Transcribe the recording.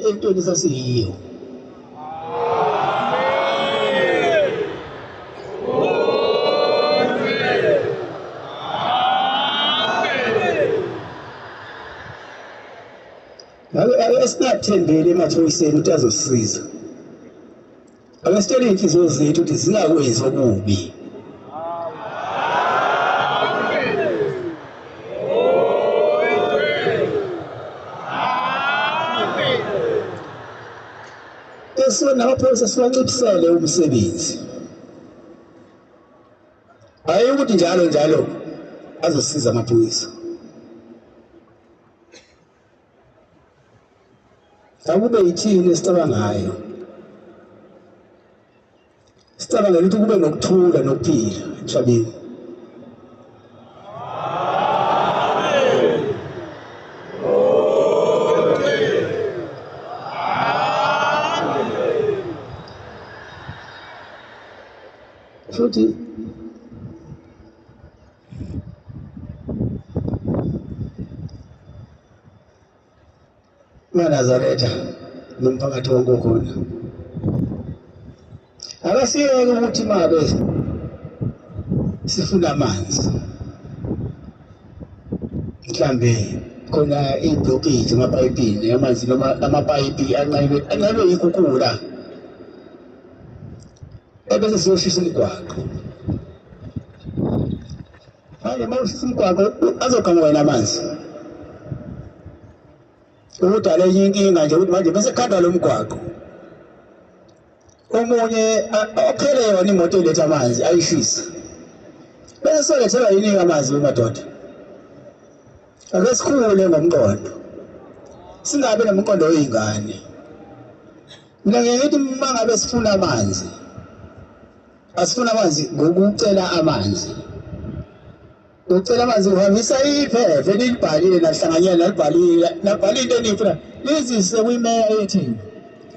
entweni sasiyiyo. Asinathembele emaphoyiseni ukuthi azosisiza. Akasitshele iy'nhliziyo zethu ukuthi zingakwenzi okubi. Namaphoyisa siwanciphisele umsebenzi. Hhayi ukuthi njalo azosisiza amaphoyisa. Akube yithini esicabangayo. Sicabanga ukuthi kube nokuthula nokuphila emhlabeni. Futhi Nazaretha nomphakathi wonke okhona. Akasiyeke ukuthi mabe sifuna amanzi. Mhlambe khona iblockage emapayipini amanzi noma amapayipi anqabe ikhukhula. Ebese siyoshisa umgwaqo. Hayi mawushisa umgwaqo azoqhamuka wena amanzi. Ukudala inkinga nje ukuthi manje bese khanda lo mgwaqo. Omunye ophele yona imoto eletha amanzi ayishisa. Bese solethelwa yini amanzi wemadoda? Ake sikhule ngomqondo. Singabe nomqondo oyingane. Mina ngithi mangabe sifuna amanzi. Asifuna amanzi ngokucela amanzi. Ucela amanzi uhambisa iphepha elibhalile nahlanganyela nalibhalile into enifuna lizise kwimeya yethini.